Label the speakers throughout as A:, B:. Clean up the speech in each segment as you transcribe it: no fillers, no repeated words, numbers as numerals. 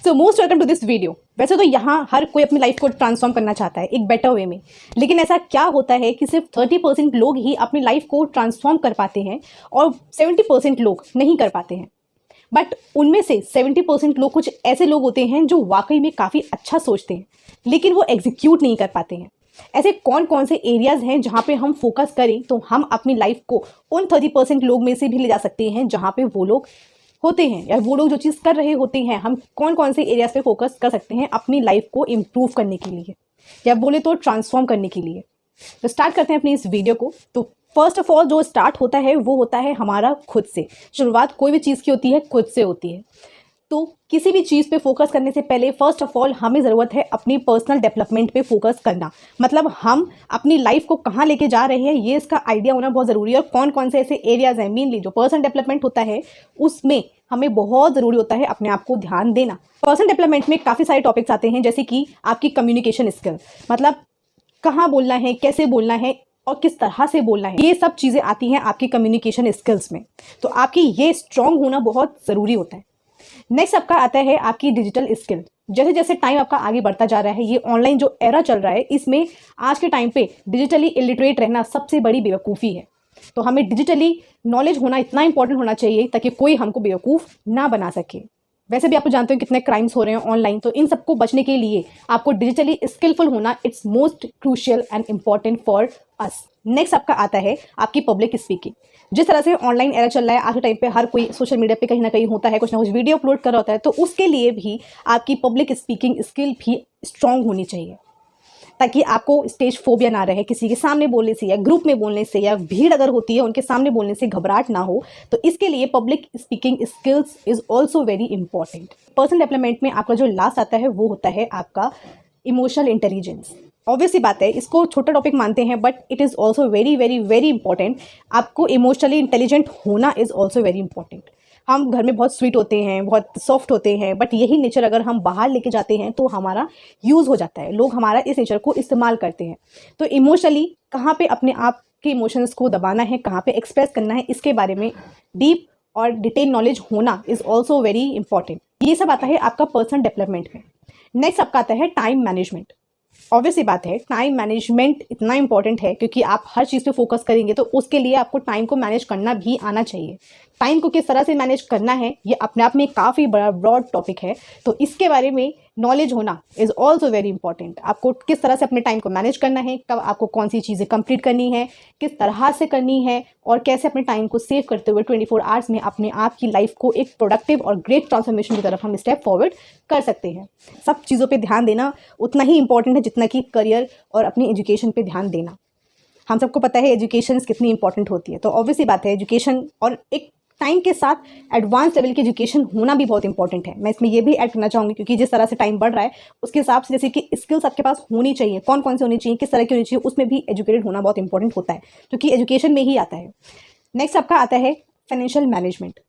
A: So most welcome to this video. वैसे तो यहाँ हर कोई अपनी लाइफ को ट्रांसफॉर्म करना चाहता है एक बेटर वे में, लेकिन ऐसा क्या होता है कि सिर्फ 30% लोग ही अपनी लाइफ को ट्रांसफॉर्म कर पाते हैं और 70% लोग नहीं कर पाते हैं। बट उनमें से 70% लोग कुछ ऐसे लोग होते हैं जो वाकई में काफ़ी अच्छा सोचते हैं, लेकिन वो एग्जीक्यूट नहीं कर पाते हैं। ऐसे कौन कौन से एरियाज हैं जहाँ पे हम फोकस करें तो हम अपनी लाइफ को उन 30% लोग में से भी ले जा सकते हैं जहाँ पे वो लोग होते हैं, या वो लोग जो चीज़ कर रहे होते हैं। हम कौन कौन से एरियाज पे फोकस कर सकते हैं अपनी लाइफ को इम्प्रूव करने के लिए, या बोले तो ट्रांसफॉर्म करने के लिए। तो स्टार्ट करते हैं अपनी इस वीडियो को। तो फर्स्ट ऑफ ऑल जो स्टार्ट होता है वो होता है हमारा खुद से। शुरुआत कोई भी चीज़ की होती है खुद से होती है। तो किसी भी चीज़ पे फोकस करने से पहले फर्स्ट ऑफ ऑल हमें ज़रूरत है अपनी पर्सनल डेवलपमेंट पे फोकस करना। मतलब हम अपनी लाइफ को कहाँ लेके जा रहे हैं ये इसका आइडिया होना बहुत ज़रूरी है। और कौन कौन से ऐसे एरियाज़ हैं, मेनली जो पर्सनल डेवलपमेंट होता है उसमें हमें बहुत ज़रूरी होता है अपने आप को ध्यान देना। पर्सनल डेवलपमेंट में काफ़ी सारे टॉपिक्स आते हैं, जैसे कि आपकी कम्युनिकेशन स्किल, मतलब कहाँ बोलना है, कैसे बोलना है और किस तरह से बोलना है, ये सब चीज़ें आती हैं आपकी कम्युनिकेशन स्किल्स में। तो आपकी ये स्ट्रॉन्ग होना बहुत ज़रूरी होता है। नेक्स्ट आपका आता है आपकी डिजिटल स्किल। जैसे जैसे टाइम आपका आगे बढ़ता जा रहा है, ये ऑनलाइन जो एरा चल रहा है, इसमें आज के टाइम पे डिजिटली इलिटरेट रहना सबसे बड़ी बेवकूफ़ी है। तो हमें डिजिटली नॉलेज होना इतना इंपॉर्टेंट होना चाहिए ताकि कोई हमको बेवकूफ़ ना बना सके। वैसे भी आप जानते हो कितने क्राइम्स हो रहे हैं ऑनलाइन, तो इन सबको बचने के लिए आपको डिजिटली स्किलफुल होना it's most crucial and important for us. Next आपका आता है आपकी पब्लिक स्पीकिंग। जिस तरह से ऑनलाइन एरा चल रहा है आज के टाइम पे, हर कोई सोशल मीडिया पे कहीं ना कहीं होता है, कुछ ना कुछ वीडियो अपलोड कर रहा होता है, तो उसके लिए भी आपकी पब्लिक स्पीकिंग स्किल भी स्ट्रांग होनी चाहिए, ताकि आपको स्टेज फोबिया ना रहे किसी के सामने बोलने से, या ग्रुप में बोलने से, या भीड़ अगर होती है उनके सामने बोलने से घबराहट ना हो। तो इसके लिए public speaking skills is also very important. Personal development में आपका जो लास्ट आता है वो होता है आपका इमोशनल इंटेलिजेंस। ऑब्वियसली बात है, इसको छोटा टॉपिक मानते हैं but it is also very very very important. आपको इमोशनली इंटेलिजेंट होना इज़ ऑल्सो वेरी इंपॉर्टेंट। हम घर में बहुत स्वीट होते हैं, बहुत सॉफ्ट होते हैं, बट यही नेचर अगर हम बाहर लेके जाते हैं तो हमारा यूज़ हो जाता है, लोग हमारा इस नेचर को इस्तेमाल करते हैं। तो इमोशनली कहाँ पे अपने आप के इमोशंस को दबाना है, कहाँ पे एक्सप्रेस करना है, इसके बारे में डीप और डिटेल नॉलेज होना इज़ ऑल्सो वेरी इंपॉर्टेंट। ये सब आता है आपका पर्सनल डेवलपमेंट में। नेक्स्ट आपका आता है टाइम मैनेजमेंट। ऑब्वियसली बात है, टाइम मैनेजमेंट इतना इंपॉर्टेंट है क्योंकि आप हर चीज़ पे फोकस करेंगे तो उसके लिए आपको टाइम को मैनेज करना भी आना चाहिए। टाइम को किस तरह से मैनेज करना है ये अपने आप में काफ़ी बड़ा ब्रॉड टॉपिक है, तो इसके बारे में नॉलेज होना इज़ ऑल्सो वेरी इंपॉर्टेंट। आपको किस तरह से अपने टाइम को मैनेज करना है, कब आपको कौन सी चीज़ें कंप्लीट करनी है, किस तरह से करनी है, और कैसे अपने टाइम को सेव करते हुए 24 आवर्स में अपने आप की लाइफ को एक प्रोडक्टिव और ग्रेट ट्रांसफॉर्मेशन की तरफ हम स्टेप फॉरवर्ड कर सकते हैं। सब चीज़ों पे ध्यान देना उतना ही इंपॉर्टेंट है जितना कि करियर और अपनी एजुकेशन पे ध्यान देना। हम सबको पता है एजुकेशन कितनी इंपॉर्टेंट होती है, तो ऑब्वियसली बात है एजुकेशन और एक टाइम के साथ एडवांस लेवल की एजुकेशन होना भी बहुत इंपॉर्टेंट है। मैं इसमें ये भी ऐड करना चाहूँगी क्योंकि जिस तरह से टाइम बढ़ रहा है उसके हिसाब से जैसे कि स्किल्स आपके पास होनी चाहिए, कौन कौन सी होनी चाहिए, किस तरह की होनी चाहिए, उसमें भी एजुकेटेड होना बहुत इंपॉर्टेंट होता है, क्योंकि एजुकेशन में ही आता है। नेक्स्ट आपका आता है फाइनेंशियल मैनेजमेंट।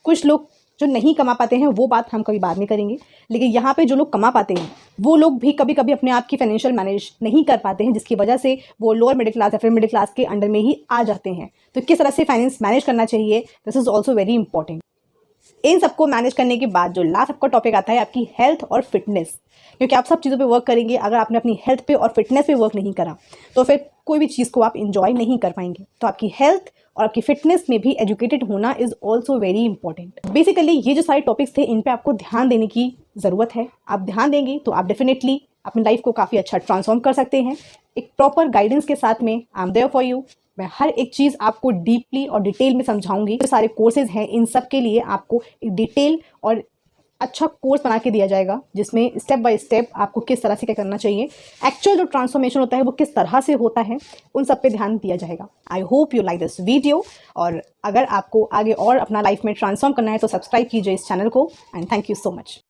A: कुछ लोग जो नहीं कमा पाते हैं वो बात हम कभी बाद में करेंगे, लेकिन यहाँ पे जो लोग कमा पाते हैं वो लोग भी कभी कभी अपने आप की फाइनेंशियल मैनेज नहीं कर पाते हैं, जिसकी वजह से वो लोअर मिडिल क्लास या फिर मिडिल क्लास के अंडर में ही आ जाते हैं। तो किस तरह से फाइनेंस मैनेज करना चाहिए, this is also very important. इन सबको मैनेज करने के बाद जो लास्ट आपका टॉपिक आता है आपकी हेल्थ और फिटनेस, क्योंकि आप सब चीज़ों पे वर्क करेंगे, अगर आपने अपनी हेल्थ पे और फिटनेस पे वर्क नहीं करा तो फिर कोई भी चीज़ को आप इंजॉय नहीं कर पाएंगे। तो आपकी हेल्थ और आपकी फिटनेस में भी एजुकेटेड होना is also very important. Basically ये जो सारे टॉपिक्स थे इन पे आपको ध्यान देने की ज़रूरत है। आप ध्यान देंगे तो आप डेफिनेटली अपनी लाइफ को काफ़ी अच्छा ट्रांसफॉर्म कर सकते हैं। एक प्रॉपर गाइडेंस के साथ में I am there for you. मैं हर एक चीज़ आपको डीपली और डिटेल में समझाऊंगी। जो सारे कोर्सेज हैं इन सब के लिए आपको एक डिटेल और अच्छा कोर्स बना के दिया जाएगा, जिसमें स्टेप बाय स्टेप आपको किस तरह से क्या करना चाहिए, एक्चुअल जो ट्रांसफॉर्मेशन होता है वो किस तरह से होता है, उन सब पे ध्यान दिया जाएगा। I hope you like this video, और अगर आपको आगे और अपना लाइफ में ट्रांसफॉर्म करना है तो सब्सक्राइब कीजिए इस चैनल को, and thank you so much.